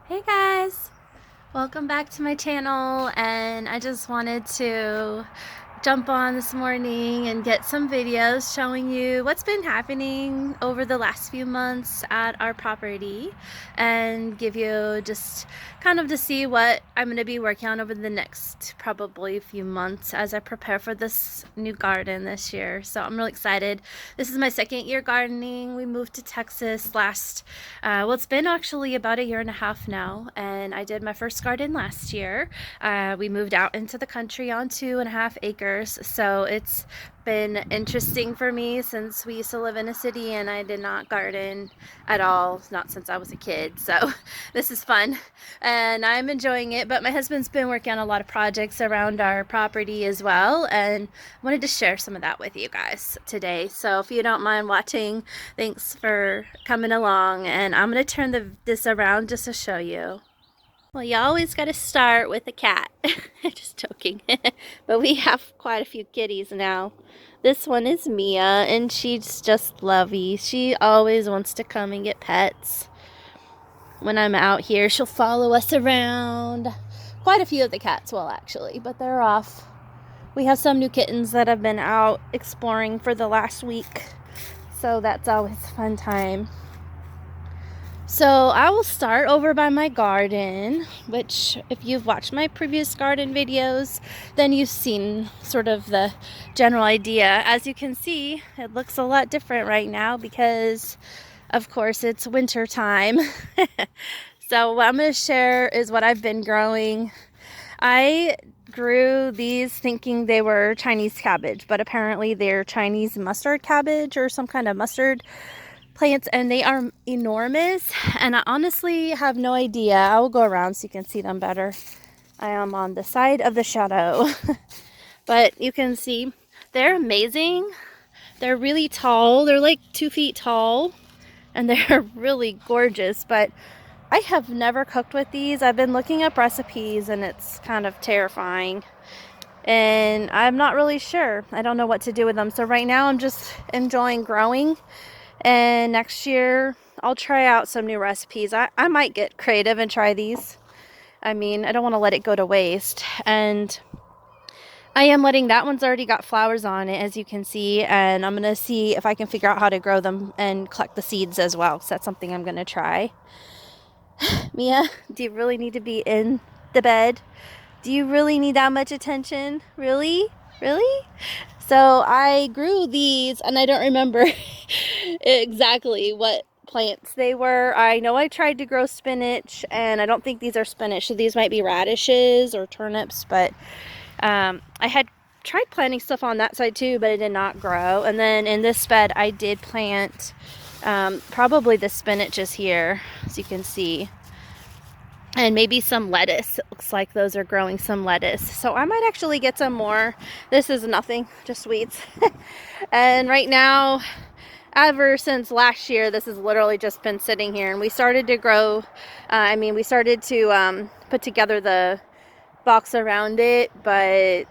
Hey guys, welcome back to my channel, and I just wanted to jump on this morning and get some videos showing you what's been happening over the last few months at our property and give you just kind of to see what I'm going to be working on over the next probably few months as I prepare for this new garden this year. So I'm really excited. This is my second year gardening. We moved to Texas well, it's been actually about a year and a half now, and I did my first garden last year. We moved out into the country on 2.5 acres, so it's been interesting for me since we used to live in a city and I did not garden at all, not since I was a kid. So this is fun and I'm enjoying it, but my husband's been working on a lot of projects around our property as well, and wanted to share some of that with you guys today. So if you don't mind watching, thanks for coming along, and I'm going to turn this around just to show you. Well, you always got to start with a cat. Just joking. But we have quite a few kitties now. This one is Mia, and she's just lovey. She always wants to come and get pets. When I'm out here, she'll follow us around. Quite a few of the cats will, actually, but they're off. We have some new kittens that have been out exploring for the last week, so that's always a fun time. So I will start over by my garden, which if you've watched my previous garden videos, then you've seen sort of the general idea. As you can see, it looks a lot different right now because, of course, it's winter time. So what I'm going to share is what I've been growing. I grew these thinking they were Chinese cabbage, but apparently they're Chinese mustard cabbage or some kind of mustard plants, and they are enormous, and I honestly have no idea. I will go around so you can see them better. I am on the side of the shadow. But you can see they're amazing. They're really tall. They're like 2 feet tall, and they're really gorgeous, but I have never cooked with these. I've been looking up recipes and it's kind of terrifying, and I'm not really sure. I don't know what to do with them. So right now I'm just enjoying growing, and next year I'll try out some new recipes. I might get creative and try these. I mean, I don't want to let it go to waste. And I am letting that one's already got flowers on it, as you can see, and I'm gonna see if I can figure out how to grow them and collect the seeds as well, so that's something I'm gonna try. Mia, do you really need to be in the bed? Do you really need that much attention? Really? Really? So I grew these, and I don't remember exactly what plants they were. I know I tried to grow spinach, and I don't think these are spinach, so these might be radishes or turnips, but I had tried planting stuff on that side too, but it did not grow. And then in this bed I did plant probably the spinach is here, as you can see, and maybe some lettuce. It looks like those are growing some lettuce, so I might actually get some more. This is nothing, just weeds. And right now, ever since last year, this has literally just been sitting here, and we started to grow, we started to put together the box around it, but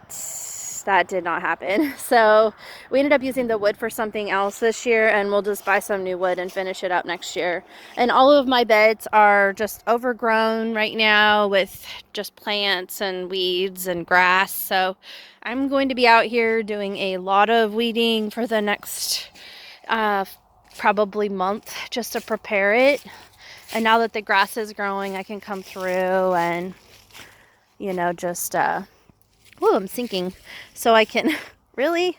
that did not happen. So we ended up using the wood for something else this year, and we'll just buy some new wood and finish it up next year. And all of my beds are just overgrown right now with just plants and weeds and grass. So I'm going to be out here doing a lot of weeding for the next probably month, just to prepare it. And now that the grass is growing, I can come through and just whoa, I'm sinking. So I can really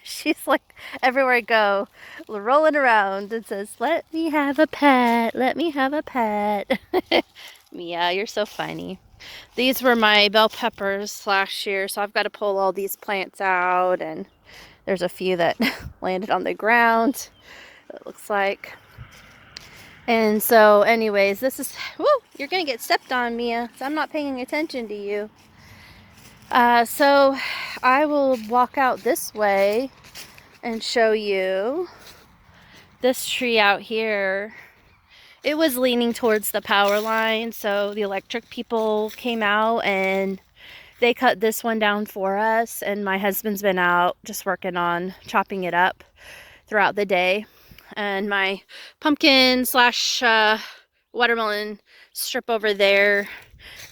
she's like everywhere I go, rolling around and says, let me have a pet, let me have a pet. Mia, you're so funny. These were my bell peppers last year, so I've got to pull all these plants out, and there's a few that landed on the ground, it looks like. And so anyways, this is, whoo, you're gonna get stepped on, Mia, so I'm not paying attention to you. So I will walk out this way and show you this tree out here. It was leaning towards the power line, so the electric people came out and they cut this one down for us, and my husband's been out just working on chopping it up throughout the day. And my pumpkin slash watermelon strip over there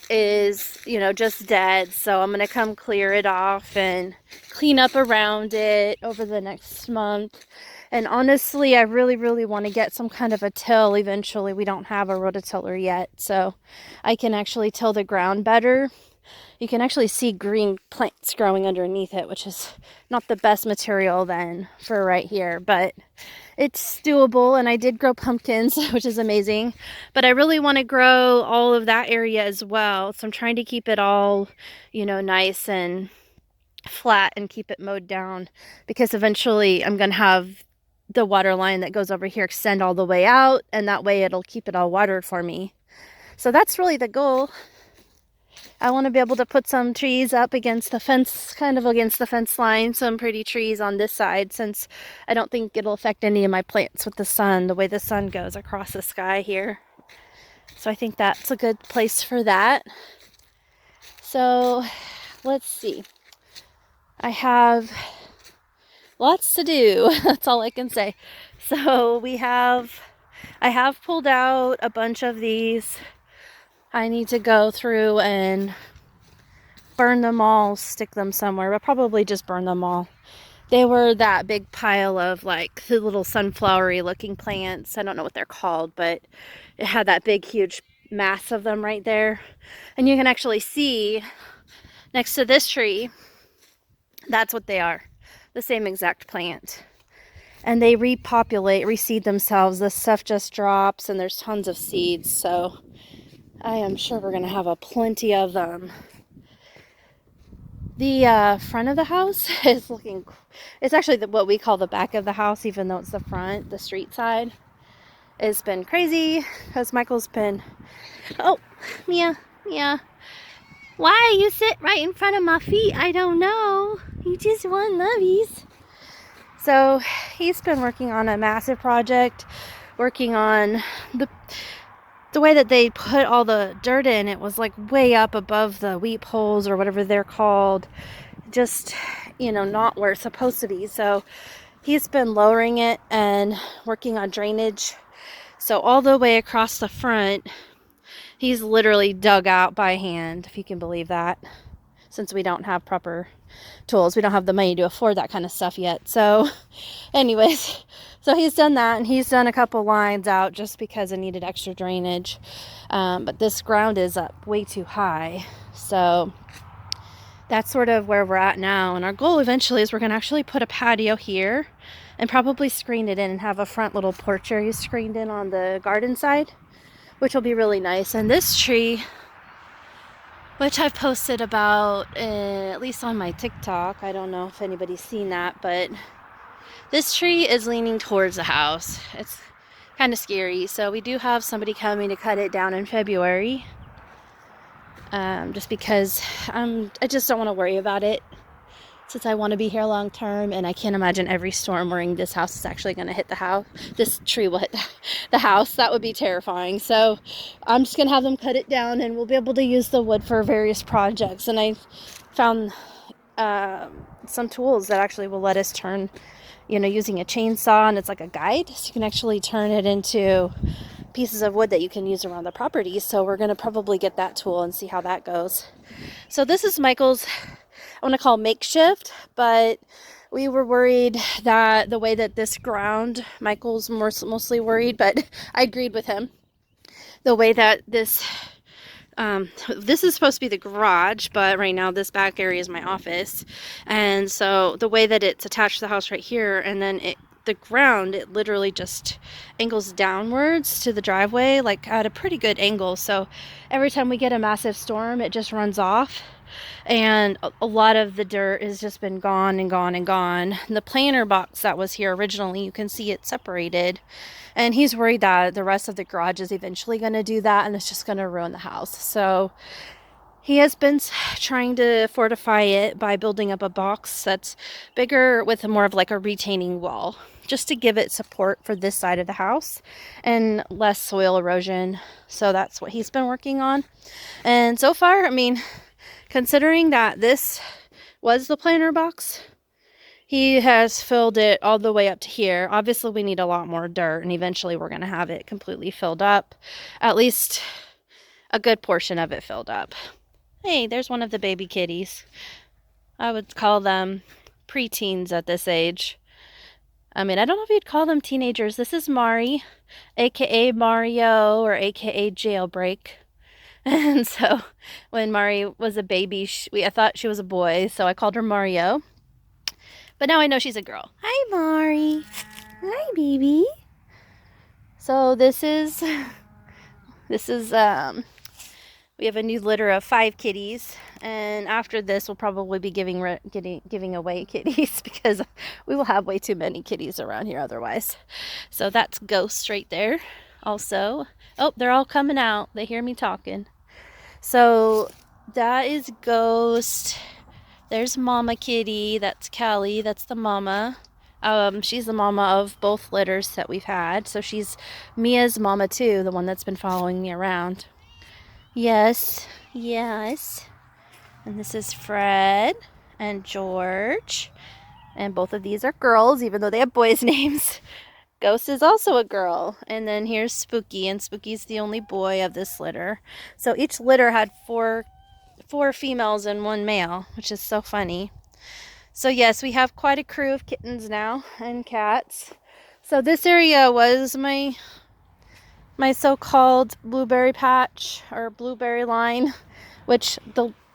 is, you know, just dead. So I'm going to come clear it off and clean up around it over the next month. And honestly, I really want to get some kind of a till eventually. We don't have a rototiller yet, so I can actually till the ground better. You can actually see green plants growing underneath it, which is not the best material then for right here, but it's doable. And I did grow pumpkins, which is amazing, but I really want to grow all of that area as well. So I'm trying to keep it all, you know, nice and flat and keep it mowed down, because eventually I'm going to have the water line that goes over here extend all the way out, and that way it'll keep it all watered for me. So that's really the goal. I want to be able to put some trees up against the fence, kind of against the fence line, some pretty trees on this side, since I don't think it'll affect any of my plants with the sun, the way the sun goes across the sky here. So I think that's a good place for that. So let's see. I have lots to do. That's all I can say. So I have pulled out a bunch of these. I need to go through and burn them all, stick them somewhere, but probably just burn them all. They were that big pile of like the little sunflowery looking plants. I don't know what they're called, but it had that big, huge mass of them right there. And you can actually see next to this tree, that's what they are. The same exact plant. And they repopulate, reseed themselves. This stuff just drops and there's tons of seeds. So I am sure we're going to have a plenty of them. The front of the house is looking, it's actually what we call the back of the house, even though it's the front, the street side. It's been crazy because Michael's been, oh, Mia, why you sit right in front of my feet? I don't know. You just want lovies. So he's been working on a massive project, working on the way that they put all the dirt in. It was like way up above the wheat poles or whatever they're called, just, you know, not where it's supposed to be. So he's been lowering it and working on drainage. So all the way across the front, he's literally dug out by hand, if you can believe that, since we don't have proper tools. We don't have the money to afford that kind of stuff yet. So anyways, so he's done that, and he's done a couple lines out just because it needed extra drainage. But this ground is up way too high. So that's sort of where we're at now. And our goal eventually is we're going to actually put a patio here and probably screen it in and have a front little porch area screened in on the garden side, which will be really nice. And this tree, which I've posted about, at least on my TikTok. I don't know if anybody's seen that, but this tree is leaning towards the house. It's kind of scary. So we do have somebody coming to cut it down in February. Just because I just don't want to worry about it, since I want to be here long term, and I can't imagine every storm worrying this house is actually going to hit the house. This tree will hit the house. That would be terrifying. So I'm just going to have them cut it down, and we'll be able to use the wood for various projects. And I found some tools that actually will let us turn, you know, using a chainsaw, and it's like a guide, so you can actually turn it into pieces of wood that you can use around the property. So we're going to probably get that tool and see how that goes. So this is Michael's, I want to call makeshift, but we were worried that the way that this ground, Michael's mostly worried, but I agreed with him. The way that this is supposed to be the garage, but right now this back area is my office. And so the way that it's attached to the house right here, and then the ground, it literally just angles downwards to the driveway, like at a pretty good angle. So every time we get a massive storm, it just runs off. And a lot of the dirt has just been gone and gone and gone. And the planter box that was here originally, you can see it separated. And he's worried that the rest of the garage is eventually going to do that, and it's just going to ruin the house. So he has been trying to fortify it by building up a box that's bigger with more of like a retaining wall, just to give it support for this side of the house and less soil erosion. So that's what he's been working on. And so far, I mean, considering that this was the planter box, he has filled it all the way up to here. Obviously, we need a lot more dirt, and eventually we're going to have it completely filled up. At least a good portion of it filled up. Hey, there's one of the baby kitties. I would call them preteens at this age. I mean, I don't know if you'd call them teenagers. This is Mari, aka Mario, or aka Jailbreak. And so when Mari was a baby, I thought she was a boy, so I called her Mario. But now I know she's a girl. Hi, Mari. Hi, baby. So this is we have a new litter of 5 kitties, and after this we'll probably be giving away kitties because we will have way too many kitties around here otherwise. So that's Ghost right there. Also, oh, they're all coming out. They hear me talking. So that is Ghost. There's Mama Kitty. That's Callie. That's the mama. She's the mama of both litters that we've had. So she's Mia's mama too, the one that's been following me around. Yes, yes. And this is Fred and George. And both of these are girls, even though they have boys' names. Ghost is also a girl. And then here's Spooky, and Spooky's the only boy of this litter. So each litter had four females and 1 male, which is so funny. So yes, we have quite a crew of kittens now and cats. So this area was my so-called blueberry patch or blueberry line, which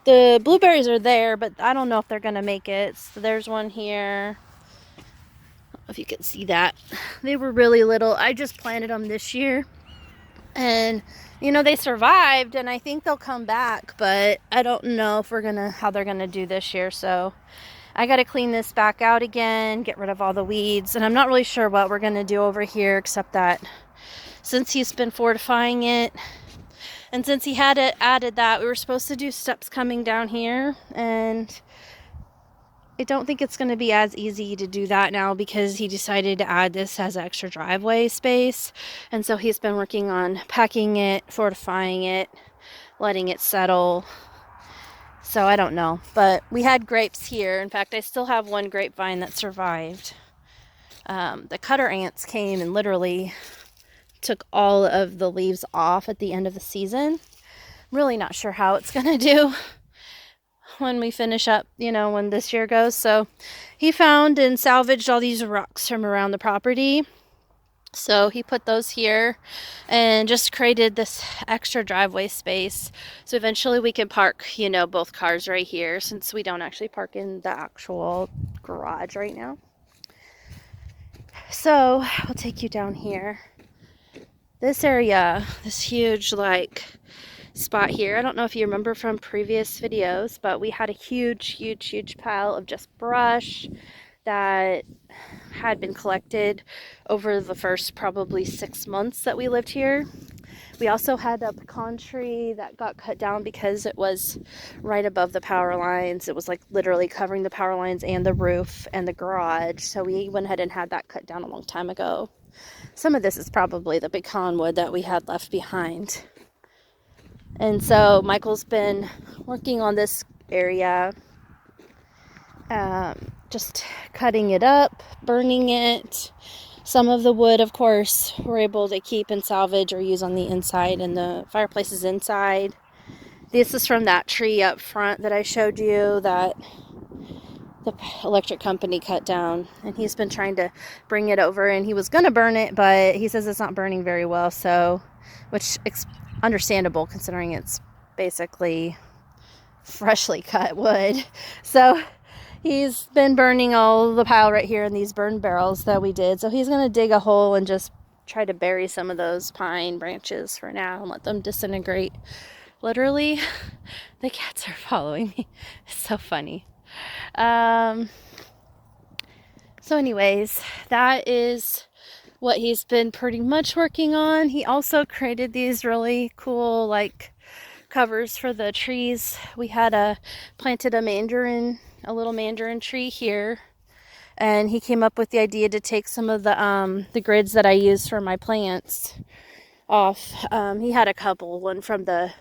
the blueberries are there, but I don't know if they're gonna make it. So there's one here. I don't know if you can see that. They were really little. I just planted them this year, and you know, they survived, and I think they'll come back, but I don't know if how they're gonna do this year. So I got to clean this back out again, get rid of all the weeds, and I'm not really sure what we're gonna do over here, except that since he's been fortifying it, and since he had added that, we were supposed to do steps coming down here, and I don't think it's going to be as easy to do that now because he decided to add this as extra driveway space. And so he's been working on packing it, fortifying it, letting it settle. So I don't know, but we had grapes here. In fact, I still have one grapevine that survived. The cutter ants came and literally took all of the leaves off at the end of the season. I'm really not sure how it's gonna do when we finish up, you know, when this year goes. So he found and salvaged all these rocks from around the property. So he put those here and just created this extra driveway space. So eventually we can park, you know, both cars right here, since we don't actually park in the actual garage right now. So I'll take you down here. This area, this huge like spot here, I don't know if you remember from previous videos, but we had a huge pile of just brush that had been collected over the first probably 6 months that we lived here. We also had a pecan tree that got cut down because it was right above the power lines. It was like literally covering the power lines and the roof and the garage. So we went ahead and had that cut down a long time ago. Some of this is probably the pecan wood that we had left behind. And so Michael's been working on this area, just cutting it up, burning it. Some of the wood, of course, we're able to keep and salvage or use on the inside, and the fireplace is inside. This is from that tree up front that I showed you that the electric company cut down, and he's been trying to bring it over, and he was going to burn it, but he says it's not burning very well, so, which is understandable considering it's basically freshly cut wood. So he's been burning all the pile right here in these burn barrels that we did. So he's going to dig a hole and just try to bury some of those pine branches for now and let them disintegrate. Literally, the cats are following me. It's so funny. So anyways, that is what he's been pretty much working on. He also created these really cool like covers for the trees. We had planted a little mandarin tree here, and he came up with the idea to take some of the grids that I use for my plants off. He had a couple, one from the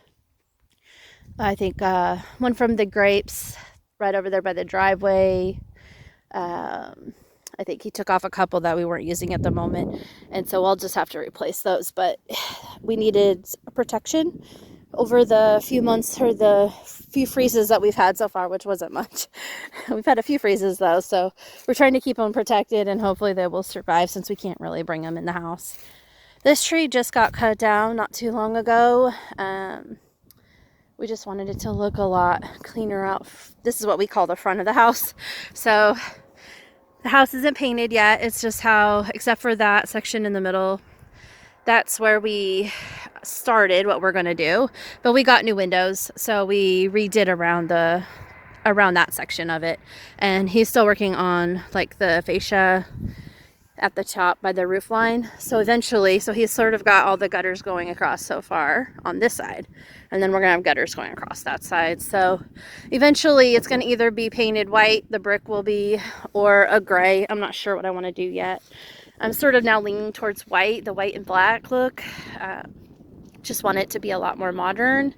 grapes right over there by the driveway. I think he took off a couple that we weren't using at the moment, and so I'll just have to replace those. But we needed protection over the few months or the few freezes that we've had so far, which wasn't much. We've had a few freezes though, so we're trying to keep them protected, and hopefully they will survive since we can't really bring them in the house. This tree just got cut down not too long ago. We just wanted it to look a lot cleaner out. This is what we call the front of the house. So the house isn't painted yet. It's just how, except for that section in the middle, that's where we started what we're going to do. But we got new windows, so we redid around that section of it. And he's still working on like the fascia at the top by the roof line. So eventually, so he's sort of got all the gutters going across so far on this side, and then we're gonna have gutters going across that side. So eventually it's gonna either be painted white, the brick will be, or a gray. I'm not sure what I want to do yet. I'm sort of now leaning towards white, the white and black look. Just want it to be a lot more modern.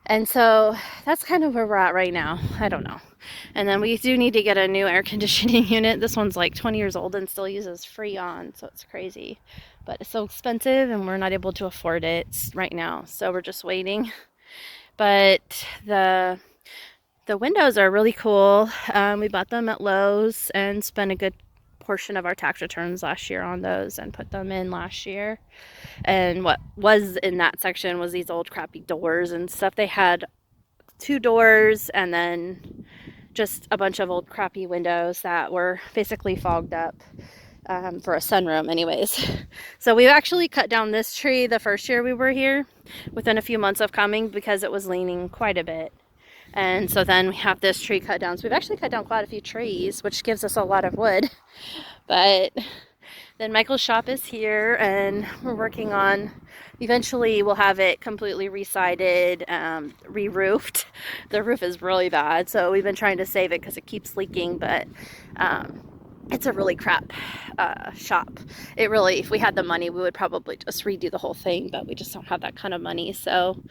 And so that's kind of where we're at right now. I don't know. And then we do need to get a new air conditioning unit. This one's like 20 years old and still uses Freon, so it's crazy. But it's so expensive and we're not able to afford it right now. So we're just waiting. But the windows are really cool. We bought them at Lowe's and spent a good portion of our tax returns last year on those and put them in last year. And what was in that section was these old crappy doors and stuff. They had 2 doors and then just a bunch of old crappy windows that were basically fogged up for a sunroom anyways. So we actually cut down this tree the first year we were here within a few months of coming because it was leaning quite a bit. And so then we have this tree cut down. So we've actually cut down quite a few trees, which gives us a lot of wood. But then Michael's shop is here and we're working on, eventually we'll have it completely re-sided, re-roofed. The roof is really bad, so we've been trying to save it because it keeps leaking, but it's a really crap shop. It really, if we had the money, we would probably just redo the whole thing, but we just don't have that kind of money. So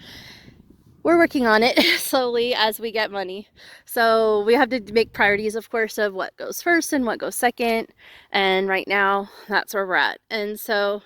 we're working on it slowly as we get money. So we have to make priorities, of course, of what goes first and what goes second. And right now, that's where we're at. And so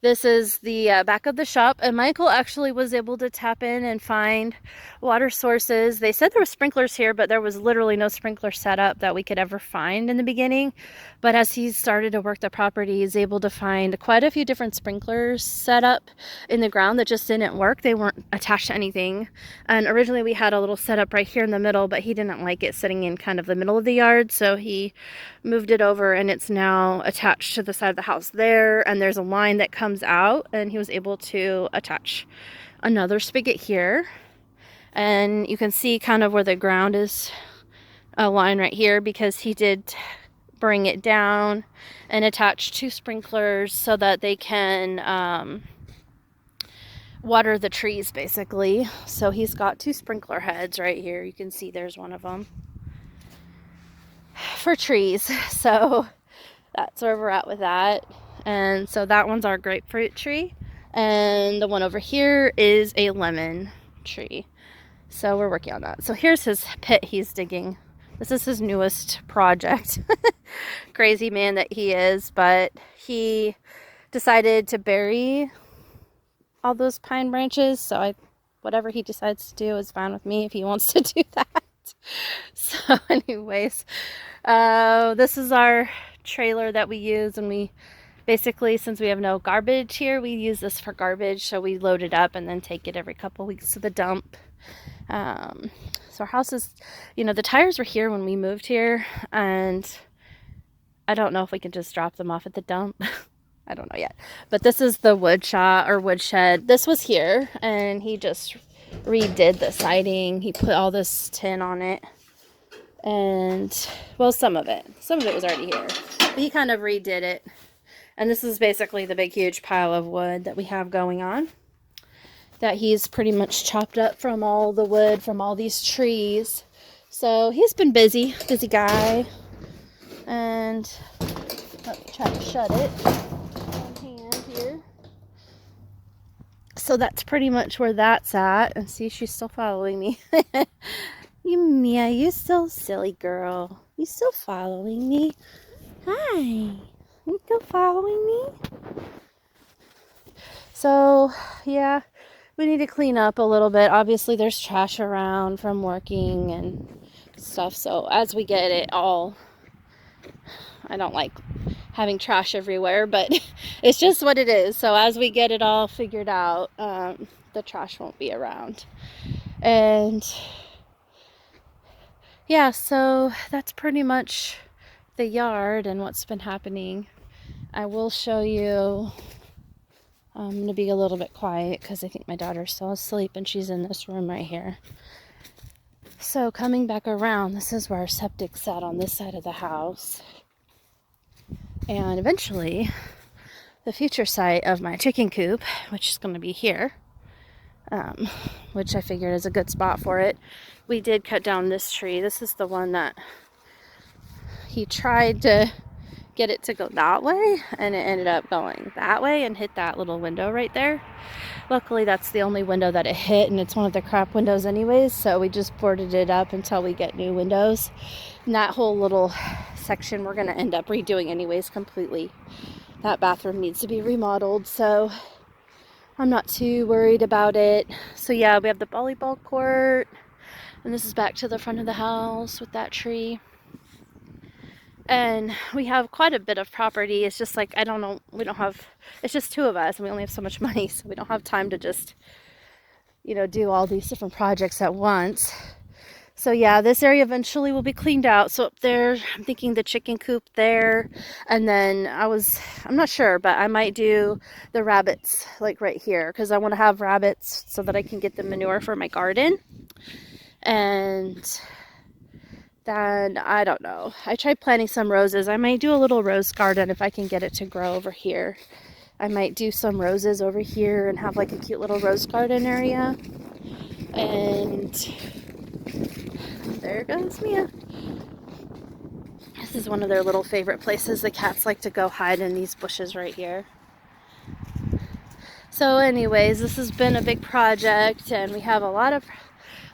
this is the back of the shop, and Michael actually was able to tap in and find water sources. They said there were sprinklers here, but there was literally no sprinkler setup that we could ever find in the beginning. But as he started to work the property, he's able to find quite a few different sprinklers set up in the ground that just didn't work. They weren't attached to anything. And originally we had a little setup right here in the middle, but he didn't like it sitting in kind of the middle of the yard, so he moved it over and it's now attached to the side of the house there, and there's a line that comes out, and he was able to attach another spigot here, and you can see kind of where the ground is a line right here because he did bring it down and attach 2 sprinklers so that they can water the trees basically. So he's got 2 sprinkler heads right here. You can see there's one of them for trees. So that's where we're at with that. And so that one's our grapefruit tree, and the one over here is a lemon tree. So we're working on that. So here's his pit he's digging. This is his newest project. Crazy man that he is, but he decided to bury all those pine branches. So whatever he decides to do is fine with me if he wants to do that. So anyways, this is our trailer that we use, and we basically, since we have no garbage here, we use this for garbage. So we load it up and then take it every couple weeks to the dump. So our house is, the tires were here when we moved here, and I don't know if we can just drop them off at the dump. I don't know yet. But this is the wood shed. This was here, and he just redid the siding. He put all this tin on it, and well, some of it was already here, but he kind of redid it. And this is basically the big huge pile of wood that we have going on, that he's pretty much chopped up from all the wood from all these trees. So he's been busy guy. And let me try to shut it on hand here. So that's pretty much where that's at. And see, she's still following me. You Mia, you still silly girl. You still following me? Hi. You still following me? So, yeah, we need to clean up a little bit. Obviously, there's trash around from working and stuff. So, as we get it all, I don't like having trash everywhere, but it's just what it is. So, as we get it all figured out, the trash won't be around. And yeah, so that's pretty much the yard and what's been happening. I will show you. I'm going to be a little bit quiet because I think my daughter's still asleep and she's in this room right here. So coming back around, this is where our septic sat on this side of the house. And eventually, the future site of my chicken coop, which is going to be here, which I figured is a good spot for it. We did cut down this tree. This is the one that he tried to get it to go that way, and it ended up going that way and hit that little window right there. Luckily, that's the only window that it hit, and it's one of the crap windows anyways, so we just boarded it up until we get new windows. And that whole little section we're going to end up redoing anyways completely. That bathroom needs to be remodeled, so I'm not too worried about it. So yeah, we have the volleyball court, and this is back to the front of the house with that tree. And we have quite a bit of property. It's just like, I don't know, it's just two of us and we only have so much money, so we don't have time to just, do all these different projects at once. So yeah, this area eventually will be cleaned out. So up there, I'm thinking the chicken coop there. And then I'm not sure, but I might do the rabbits like right here because I want to have rabbits so that I can get the manure for my garden. And then, I don't know. I tried planting some roses. I might do a little rose garden if I can get it to grow over here. I might do some roses over here and have like a cute little rose garden area. And there goes Mia. This is one of their little favorite places. The cats like to go hide in these bushes right here. So anyways, this has been a big project and we have a lot of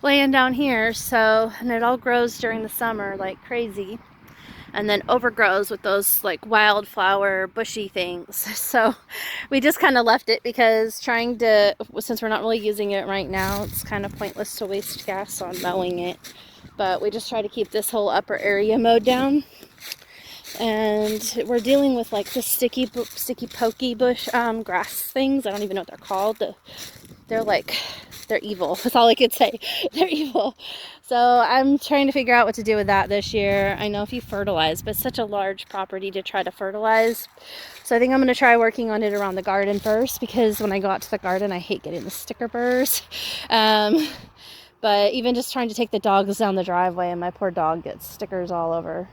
land down here, and it all grows during the summer like crazy and then overgrows with those like wildflower bushy things. So we just kind of left it because since we're not really using it right now, it's kind of pointless to waste gas on mowing it, but we just try to keep this whole upper area mowed down. And we're dealing with like the sticky pokey bush grass things. I don't even know what they're called. They're evil. That's all I could say. They're evil. So I'm trying to figure out what to do with that this year. I know if you fertilize, but it's such a large property to try to fertilize. So I think I'm going to try working on it around the garden first, because when I go out to the garden, I hate getting the sticker burrs. But even just trying to take the dogs down the driveway, and my poor dog gets stickers all over.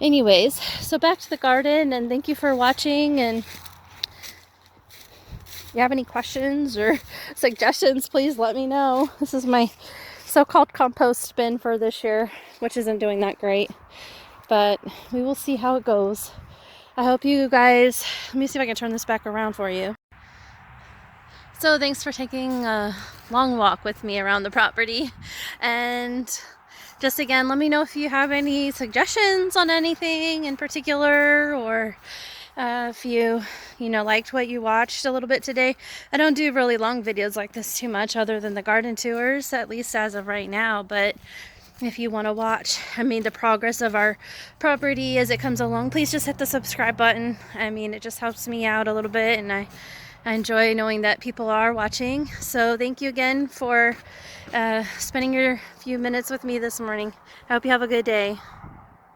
Anyways, so back to the garden, and thank you for watching. And if you have any questions or suggestions, please let me know. This is my so-called compost bin for this year, which isn't doing that great, but we will see how it goes. I hope you guys, let me see if I can turn this back around for you. So thanks for taking a long walk with me around the property, and just again, let me know if you have any suggestions on anything in particular, or if you liked what you watched a little bit today. I don't do really long videos like this too much, other than the garden tours, at least as of right now. But if you want to watch, the progress of our property as it comes along, please just hit the subscribe button. It just helps me out a little bit, and I enjoy knowing that people are watching. So thank you again for spending your few minutes with me this morning. I hope you have a good day.